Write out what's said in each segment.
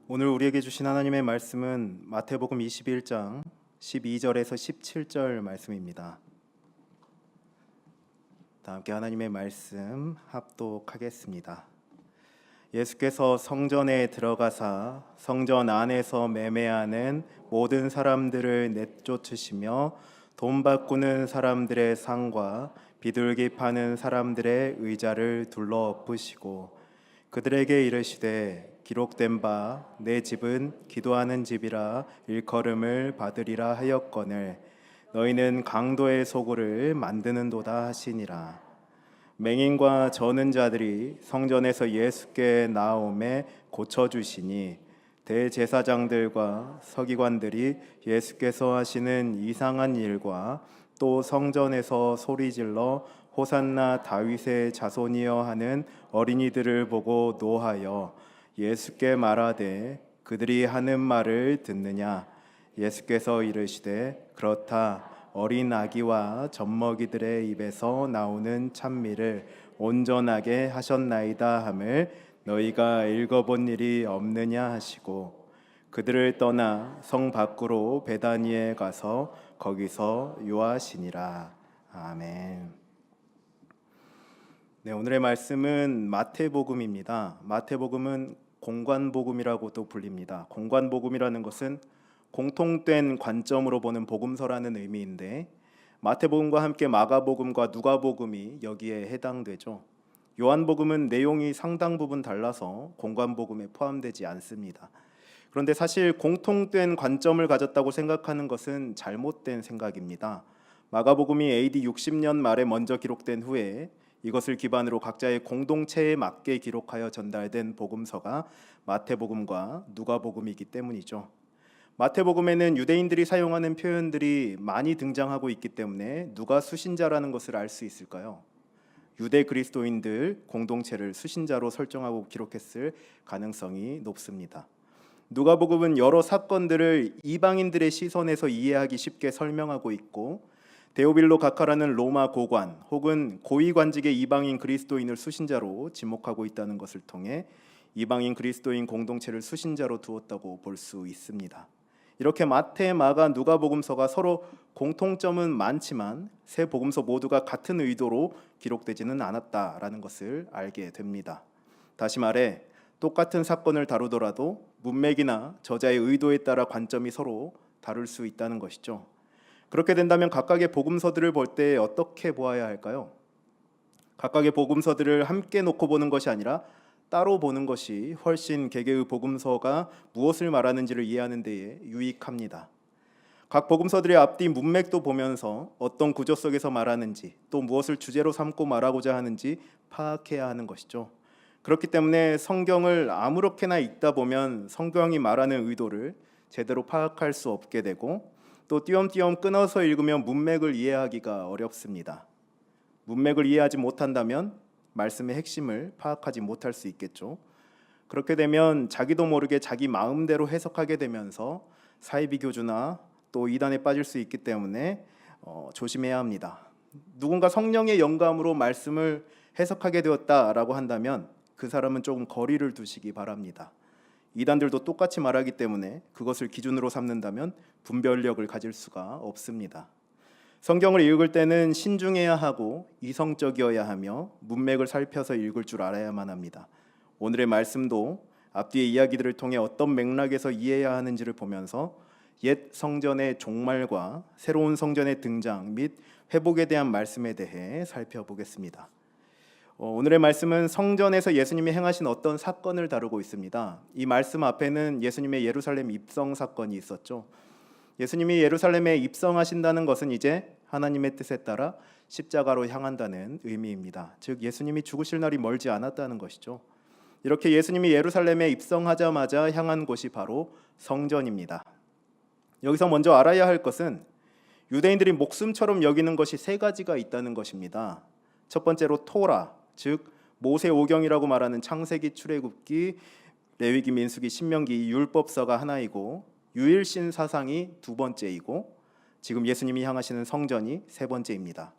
오늘 우리에게 주신 하나님의 말씀은 마태복음 21장 12절에서 17절 말씀입니다. 다 함께 하나님의 말씀 합독하겠습니다. 예수께서 성전에 들어가사 성전 안에서 매매하는 모든 사람들을 내쫓으시며 돈 바꾸는 사람들의 상과 비둘기 파는 사람들의 의자를 둘러 엎으시고 그들에게 이르시되 기록된 바 내 집은 기도하는 집이라 일컬음을 받으리라 하였거늘 너희는 강도의 소굴을 만드는도다 하시니라. 맹인과 저는 자들이 성전에서 예수께 나오매 고쳐주시니 대제사장들과 서기관들이 예수께서 하시는 이상한 일과 또 성전에서 소리질러 호산나 다윗의 자손이여 하는 어린이들을 보고 노하여 예수께 말하되 그들이 하는 말을 듣느냐. 예수께서 이르시되 그렇다. 어린 아기와 젖먹이들의 입에서 나오는 찬미를 온전하게 하셨나이다 함을 너희가 읽어본 일이 없느냐 하시고 그들을 떠나 성 밖으로 베다니에 가서 거기서 유하시니라. 아멘. 네, 오늘의 말씀은 마태복음입니다. 마태복음은 공관복음이라고도 불립니다. 공관복음이라는 것은 공통된 관점으로 보는 복음서라는 의미인데 마태복음과 함께 마가복음과 누가복음이 여기에 해당되죠. 요한복음은 내용이 상당 부분 달라서 공관복음에 포함되지 않습니다. 그런데 사실 공통된 관점을 가졌다고 생각하는 것은 잘못된 생각입니다. 마가복음이 AD 60년 말에 먼저 기록된 후에 이것을 기반으로 각자의 공동체에 맞게 기록하여 전달된 복음서가 마태복음과 누가복음이기 때문이죠. 마태복음에는 유대인들이 사용하는 표현들이 많이 등장하고 있기 때문에 누가 수신자라는 것을 알 수 있을까요? 유대 그리스도인들 공동체를 수신자로 설정하고 기록했을 가능성이 높습니다. 누가복음은 여러 사건들을 이방인들의 시선에서 이해하기 쉽게 설명하고 있고 데오빌로 가카라는 로마 고관 혹은 고위관직의 이방인 그리스도인을 수신자로 지목하고 있다는 것을 통해 이방인 그리스도인 공동체를 수신자로 두었다고 볼 수 있습니다. 이렇게 마태, 마가, 누가복음서가 서로 공통점은 많지만 세 복음서 모두가 같은 의도로 기록되지는 않았다라는 것을 알게 됩니다. 다시 말해 똑같은 사건을 다루더라도 문맥이나 저자의 의도에 따라 관점이 서로 다를 수 있다는 것이죠. 그렇게 된다면 각각의 복음서들을 볼 때 어떻게 보아야 할까요? 각각의 복음서들을 함께 놓고 보는 것이 아니라 따로 보는 것이 훨씬 개개의 복음서가 무엇을 말하는지를 이해하는 데에 유익합니다. 각 복음서들의 앞뒤 문맥도 보면서 어떤 구조 속에서 말하는지 또 무엇을 주제로 삼고 말하고자 하는지 파악해야 하는 것이죠. 그렇기 때문에 성경을 아무렇게나 읽다 보면 성경이 말하는 의도를 제대로 파악할 수 없게 되고 또 띄엄띄엄 끊어서 읽으면 문맥을 이해하기가 어렵습니다. 문맥을 이해하지 못한다면 말씀의 핵심을 파악하지 못할 수 있겠죠. 그렇게 되면 자기도 모르게 자기 마음대로 해석하게 되면서 사이비교주나 또 이단에 빠질 수 있기 때문에 조심해야 합니다. 누군가 성령의 영감으로 말씀을 해석하게 되었다라고 한다면 그 사람은 조금 거리를 두시기 바랍니다. 이단들도 똑같이 말하기 때문에 그것을 기준으로 삼는다면 분별력을 가질 수가 없습니다. 성경을 읽을 때는 신중해야 하고 이성적이어야 하며 문맥을 살펴서 읽을 줄 알아야만 합니다. 오늘의 말씀도 앞뒤의 이야기들을 통해 어떤 맥락에서 이해해야 하는지를 보면서 옛 성전의 종말과 새로운 성전의 등장 및 회복에 대한 말씀에 대해 살펴보겠습니다. 오늘의 말씀은 성전에서 예수님이 행하신 어떤 사건을 다루고 있습니다. 이 말씀 앞에는 예수님의 예루살렘 입성 사건이 있었죠. 예수님이 예루살렘에 입성하신다는 것은 이제 하나님의 뜻에 따라 십자가로 향한다는 의미입니다. 즉 예수님이 죽으실 날이 멀지 않았다는 것이죠. 이렇게 예수님이 예루살렘에 입성하자마자 향한 곳이 바로 성전입니다. 여기서 먼저 알아야 할 것은 유대인들이 목숨처럼 여기는 것이 세 가지가 있다는 것입니다. 첫 번째로 토라, 즉 모세 오경이라고 말하는 창세기, 출애굽기, 레위기, 민수기, 신명기 율법서가 하나이고 유일신 사상이 두 번째이고 지금 예수님이 향하시는 성전이 세 번째입니다.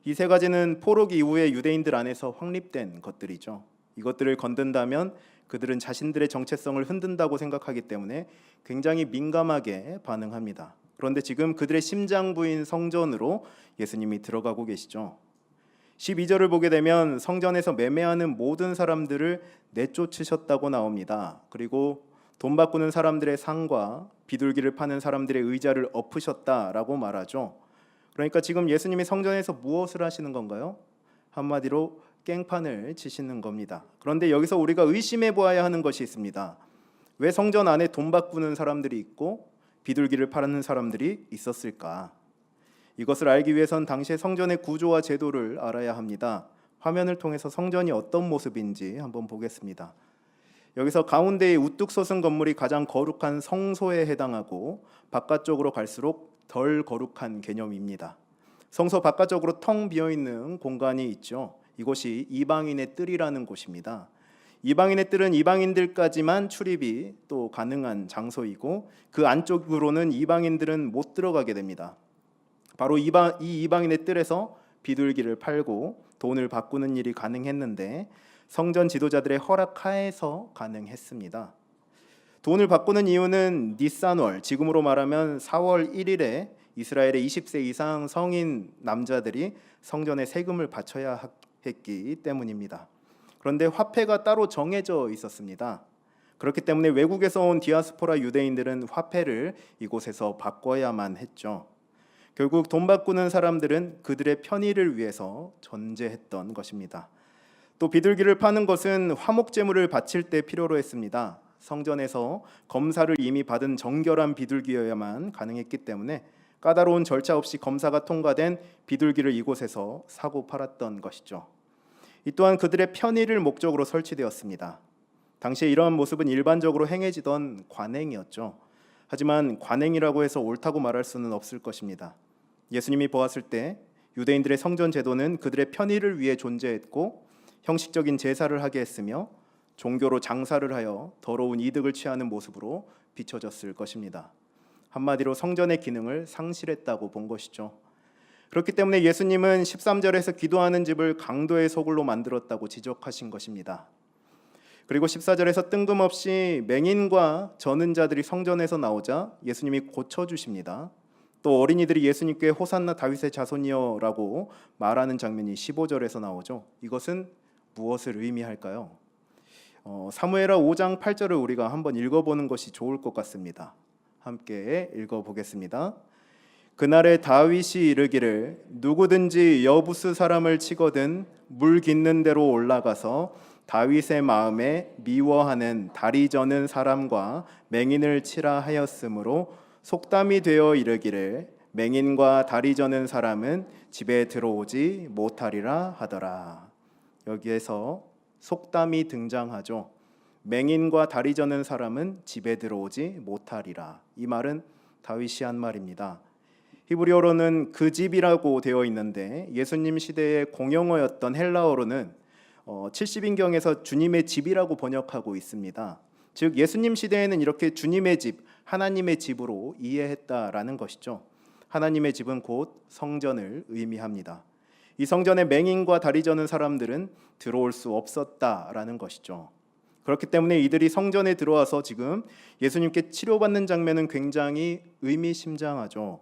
이 세 가지는 포로기 이후에 유대인들 안에서 확립된 것들이죠. 이것들을 건든다면 그들은 자신들의 정체성을 흔든다고 생각하기 때문에 굉장히 민감하게 반응합니다. 그런데 지금 그들의 심장부인 성전으로 예수님이 들어가고 계시죠. 12절을 보게 되면 성전에서 매매하는 모든 사람들을 내쫓으셨다고 나옵니다. 그리고 돈 바꾸는 사람들의 상과 비둘기를 파는 사람들의 의자를 엎으셨다라고 말하죠. 그러니까 지금 예수님이 성전에서 무엇을 하시는 건가요? 한마디로 깽판을 치시는 겁니다. 그런데 여기서 우리가 의심해 보아야 하는 것이 있습니다. 왜 성전 안에 돈 바꾸는 사람들이 있고 비둘기를 파는 사람들이 있었을까? 이것을 알기 위해선 당시의 성전의 구조와 제도를 알아야 합니다. 화면을 통해서 성전이 어떤 모습인지 한번 보겠습니다. 여기서 가운데에 우뚝 솟은 건물이 가장 거룩한 성소에 해당하고 바깥쪽으로 갈수록 덜 거룩한 개념입니다. 성소 바깥쪽으로 텅 비어있는 공간이 있죠. 이곳이 이방인의 뜰이라는 곳입니다. 이방인의 뜰은 이방인들까지만 출입이 또 가능한 장소이고 그 안쪽으로는 이방인들은 못 들어가게 됩니다. 바로 이 이방인의 뜰에서 비둘기를 팔고 돈을 바꾸는 일이 가능했는데 성전 지도자들의 허락하에서 가능했습니다. 돈을 바꾸는 이유는 니산월, 지금으로 말하면 4월 1일에 이스라엘의 20세 이상 성인 남자들이 성전에 세금을 바쳐야 했기 때문입니다. 그런데 화폐가 따로 정해져 있었습니다. 그렇기 때문에 외국에서 온 디아스포라 유대인들은 화폐를 이곳에서 바꿔야만 했죠. 결국 돈 바꾸는 사람들은 그들의 편의를 위해서 존재했던 것입니다. 또 비둘기를 파는 것은 화목제물을 바칠 때 필요로 했습니다. 성전에서 검사를 이미 받은 정결한 비둘기여야만 가능했기 때문에 까다로운 절차 없이 검사가 통과된 비둘기를 이곳에서 사고 팔았던 것이죠. 이 또한 그들의 편의를 목적으로 설치되었습니다. 당시에 이러한 모습은 일반적으로 행해지던 관행이었죠. 하지만 관행이라고 해서 옳다고 말할 수는 없을 것입니다. 예수님이 보았을 때 유대인들의 성전 제도는 그들의 편의를 위해 존재했고 형식적인 제사를 하게 했으며 종교로 장사를 하여 더러운 이득을 취하는 모습으로 비춰졌을 것입니다. 한마디로 성전의 기능을 상실했다고 본 것이죠. 그렇기 때문에 예수님은 13절에서 기도하는 집을 강도의 소굴로 만들었다고 지적하신 것입니다. 그리고 14절에서 뜬금없이 맹인과 저는 자들이 성전에서 나오자 예수님이 고쳐주십니다. 또 어린이들이 예수님께 호산나 다윗의 자손이여라고 말하는 장면이 15절에서 나오죠. 이것은 무엇을 의미할까요? 사무엘하 5장 8절을 우리가 한번 읽어보는 것이 좋을 것 같습니다. 함께 읽어보겠습니다. 그날에 다윗이 이르기를 누구든지 여부스 사람을 치거든 물 깃는 데로 올라가서 다윗의 마음에 미워하는 다리 저는 사람과 맹인을 치라 하였으므로 속담이 되어 이르기를 맹인과 다리 저는 사람은 집에 들어오지 못하리라 하더라. 여기에서 속담이 등장하죠. 맹인과 다리 저는 사람은 집에 들어오지 못하리라. 이 말은 다윗이 한 말입니다. 히브리어로는 그 집이라고 되어 있는데 예수님 시대의 공용어였던 헬라어로는 70인경에서 주님의 집이라고 번역하고 있습니다. 즉 예수님 시대에는 이렇게 주님의 집, 하나님의 집으로 이해했다라는 것이죠. 하나님의 집은 곧 성전을 의미합니다. 이 성전에 맹인과 다리 저는 사람들은 들어올 수 없었다라는 것이죠. 그렇기 때문에 이들이 성전에 들어와서 지금 예수님께 치료받는 장면은 굉장히 의미심장하죠.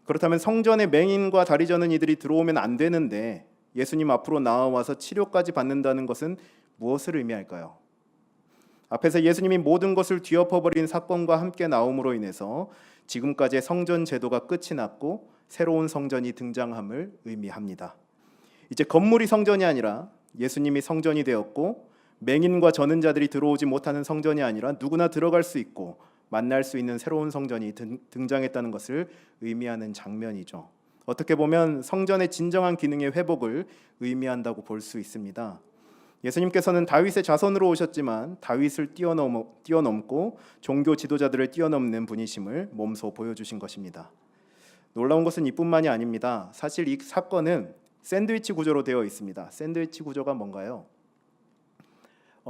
그렇다면 성전에 맹인과 다리 저는 이들이 들어오면 안 되는데 예수님 앞으로 나와서 치료까지 받는다는 것은 무엇을 의미할까요? 앞에서 예수님이 모든 것을 뒤엎어버린 사건과 함께 나옴으로 인해서 지금까지의 성전 제도가 끝이 났고 새로운 성전이 등장함을 의미합니다. 이제 건물이 성전이 아니라 예수님이 성전이 되었고 맹인과 저는 자들이 들어오지 못하는 성전이 아니라 누구나 들어갈 수 있고 만날 수 있는 새로운 성전이 등장했다는 것을 의미하는 장면이죠. 어떻게 보면 성전의 진정한 기능의 회복을 의미한다고 볼 수 있습니다. 예수님께서는 다윗의 자손으로 오셨지만 다윗을 뛰어넘고 종교 지도자들을 뛰어넘는 분이심을 몸소 보여주신 것입니다. 놀라운 것은 이뿐만이 아닙니다. 사실 이 사건은 샌드위치 구조로 되어 있습니다. 샌드위치 구조가 뭔가요?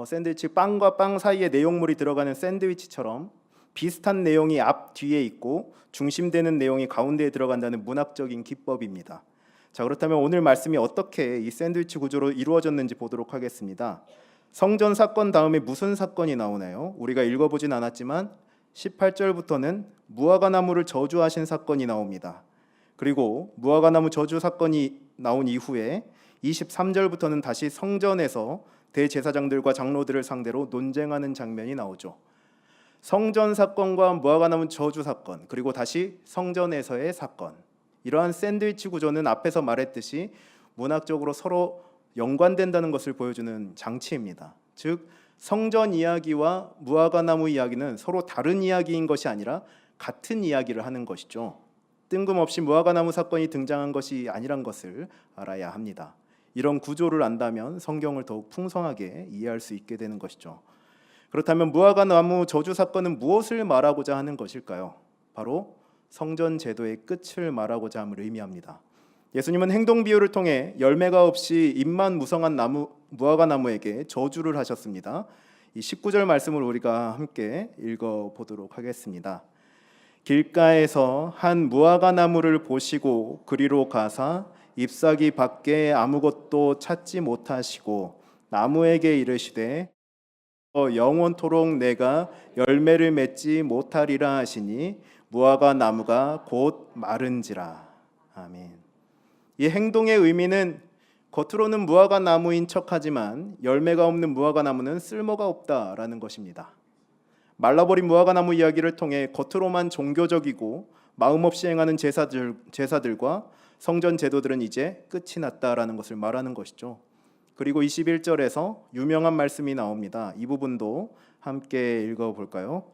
샌드위치 빵과 빵 사이에 내용물이 들어가는 샌드위치처럼 비슷한 내용이 앞 뒤에 있고 중심되는 내용이 가운데에 들어간다는 문학적인 기법입니다. 자, 그렇다면 오늘 말씀이 어떻게 이 샌드위치 구조로 이루어졌는지 보도록 하겠습니다. 성전 사건 다음에 무슨 사건이 나오나요? 우리가 읽어보진 않았지만 18절부터는 무화과나무를 저주하신 사건이 나옵니다. 그리고 무화과나무 저주 사건이 나온 이후에 23절부터는 다시 성전에서 대제사장들과 장로들을 상대로 논쟁하는 장면이 나오죠. 성전 사건과 무화과나무 저주 사건, 그리고 다시 성전에서의 사건. 이러한 샌드위치 구조는 앞에서 말했듯이 문학적으로 서로 연관된다는 것을 보여주는 장치입니다. 즉 성전 이야기와 무화과나무 이야기는 서로 다른 이야기인 것이 아니라 같은 이야기를 하는 것이죠. 뜬금없이 무화과나무 사건이 등장한 것이 아니란 것을 알아야 합니다. 이런 구조를 안다면 성경을 더욱 풍성하게 이해할 수 있게 되는 것이죠. 그렇다면 무화과나무 저주 사건은 무엇을 말하고자 하는 것일까요? 바로 성전 제도의 끝을 말하고자 함을 의미합니다. 예수님은 행동 비유를 통해 열매가 없이 잎만 무성한 무화과나무에게 저주를 하셨습니다. 이 19절 말씀을 우리가 함께 읽어보도록 하겠습니다. 길가에서 한 무화과나무를 보시고 그리로 가사 잎사귀 밖에 아무것도 찾지 못하시고 나무에게 이르시되 영원토록 내가 열매를 맺지 못하리라 하시니 무화과나무가 곧 마른지라. 아멘. 이 행동의 의미는 겉으로는 무화과나무인 척하지만 열매가 없는 무화과나무는 쓸모가 없다라는 것입니다. 말라버린 무화과나무 이야기를 통해 겉으로만 종교적이고 마음 없이 행하는 제사들과 성전 제도들은 이제 끝이 났다라는 것을 말하는 것이죠. 그리고 21절에서 유명한 말씀이 나옵니다. 이 부분도 함께 읽어볼까요?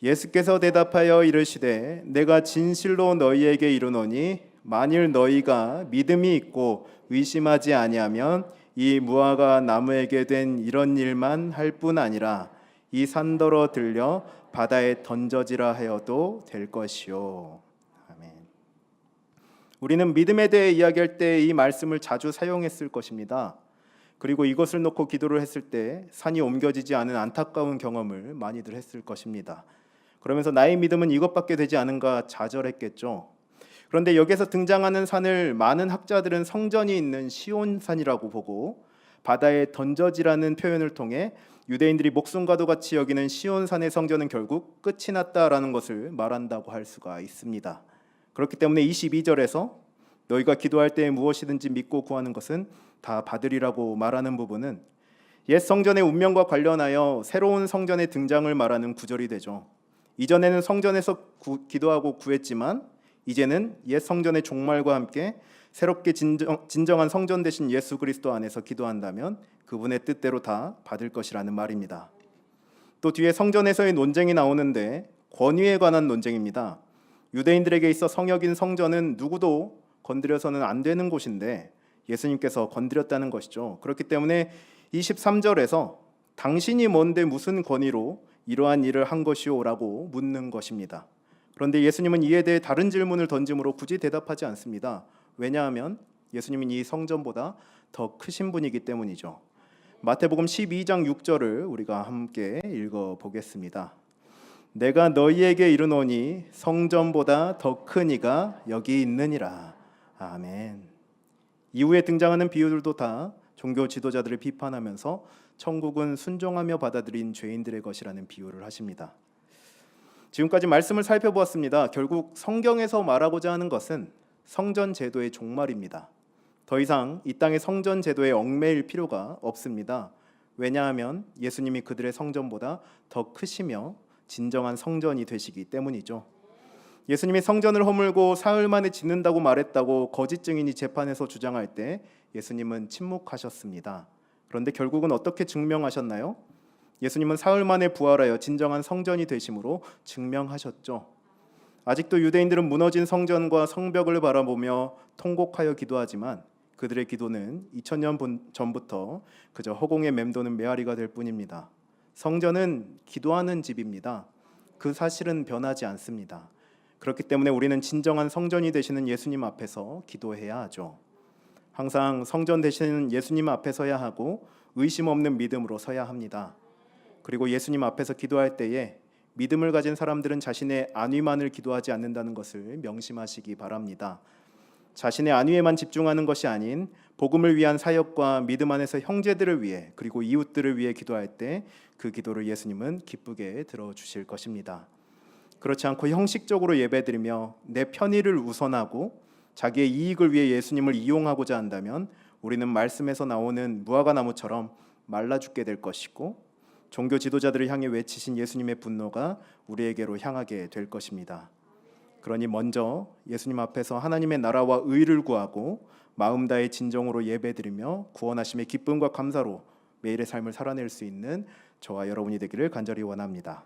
예수께서 대답하여 이르시되 내가 진실로 너희에게 이르노니 만일 너희가 믿음이 있고 의심하지 아니하면 이 무화과 나무에게 된 이런 일만 할 뿐 아니라 이 산더러 들려 바다에 던져지라 하여도 될 것이요. 아멘. 우리는 믿음에 대해 이야기할 때 이 말씀을 자주 사용했을 것입니다. 그리고 이것을 놓고 기도를 했을 때 산이 옮겨지지 않은 안타까운 경험을 많이들 했을 것입니다. 그러면서 나의 믿음은 이것밖에 되지 않은가 좌절했겠죠. 그런데 여기서 등장하는 산을 많은 학자들은 성전이 있는 시온산이라고 보고 바다에 던져지라는 표현을 통해 유대인들이 목숨과도 같이 여기는 시온산의 성전은 결국 끝이 났다라는 것을 말한다고 할 수가 있습니다. 그렇기 때문에 22절에서 너희가 기도할 때 무엇이든지 믿고 구하는 것은 다 받으리라고 말하는 부분은 옛 성전의 운명과 관련하여 새로운 성전의 등장을 말하는 구절이 되죠. 이전에는 성전에서 기도하고 구했지만 이제는 옛 성전의 종말과 함께 새롭게 진정한 성전 되신 예수 그리스도 안에서 기도한다면 그분의 뜻대로 다 받을 것이라는 말입니다. 또 뒤에 성전에서의 논쟁이 나오는데 권위에 관한 논쟁입니다. 유대인들에게 있어 성역인 성전은 누구도 건드려서는 안 되는 곳인데 예수님께서 건드렸다는 것이죠. 그렇기 때문에 23절에서 당신이 뭔데 무슨 권위로 이러한 일을 한 것이오라고 묻는 것입니다. 그런데 예수님은 이에 대해 다른 질문을 던짐으로 굳이 대답하지 않습니다. 왜냐하면 예수님은 이 성전보다 더 크신 분이기 때문이죠. 마태복음 12장 6절을 우리가 함께 읽어보겠습니다. 내가 너희에게 이르노니 성전보다 더 큰 이가 여기 있느니라. 아멘. 이후에 등장하는 비유들도 다 종교 지도자들을 비판하면서 천국은 순종하며 받아들인 죄인들의 것이라는 비유를 하십니다. 지금까지 말씀을 살펴보았습니다. 결국 성경에서 말하고자 하는 것은 성전 제도의 종말입니다. 더 이상 이 땅의 성전 제도에 얽매일 필요가 없습니다. 왜냐하면 예수님이 그들의 성전보다 더 크시며 진정한 성전이 되시기 때문이죠. 예수님이 성전을 허물고 사흘 만에 짓는다고 말했다고 거짓 증인이 재판에서 주장할 때 예수님은 침묵하셨습니다. 그런데 결국은 어떻게 증명하셨나요? 예수님은 사흘 만에 부활하여 진정한 성전이 되심으로 증명하셨죠. 아직도 유대인들은 무너진 성전과 성벽을 바라보며 통곡하여 기도하지만 그들의 기도는 2000년 전부터 그저 허공에 맴도는 메아리가 될 뿐입니다. 성전은 기도하는 집입니다. 그 사실은 변하지 않습니다. 그렇기 때문에 우리는 진정한 성전이 되시는 예수님 앞에서 기도해야 하죠. 항상 성전 되시는 예수님 앞에 서야 하고 의심 없는 믿음으로 서야 합니다. 그리고 예수님 앞에서 기도할 때에 믿음을 가진 사람들은 자신의 안위만을 기도하지 않는다는 것을 명심하시기 바랍니다. 자신의 안위에만 집중하는 것이 아닌 복음을 위한 사역과 믿음 안에서 형제들을 위해 그리고 이웃들을 위해 기도할 때 그 기도를 예수님은 기쁘게 들어주실 것입니다. 그렇지 않고 형식적으로 예배드리며 내 편의를 우선하고 자기의 이익을 위해 예수님을 이용하고자 한다면 우리는 말씀에서 나오는 무화과 나무처럼 말라 죽게 될 것이고 종교 지도자들을 향해 외치신 예수님의 분노가 우리에게로 향하게 될 것입니다. 그러니 먼저 예수님 앞에서 하나님의 나라와 의를 구하고 마음 다해 진정으로 예배드리며 구원하심의 기쁨과 감사로 매일의 삶을 살아낼 수 있는 저와 여러분이 되기를 간절히 원합니다.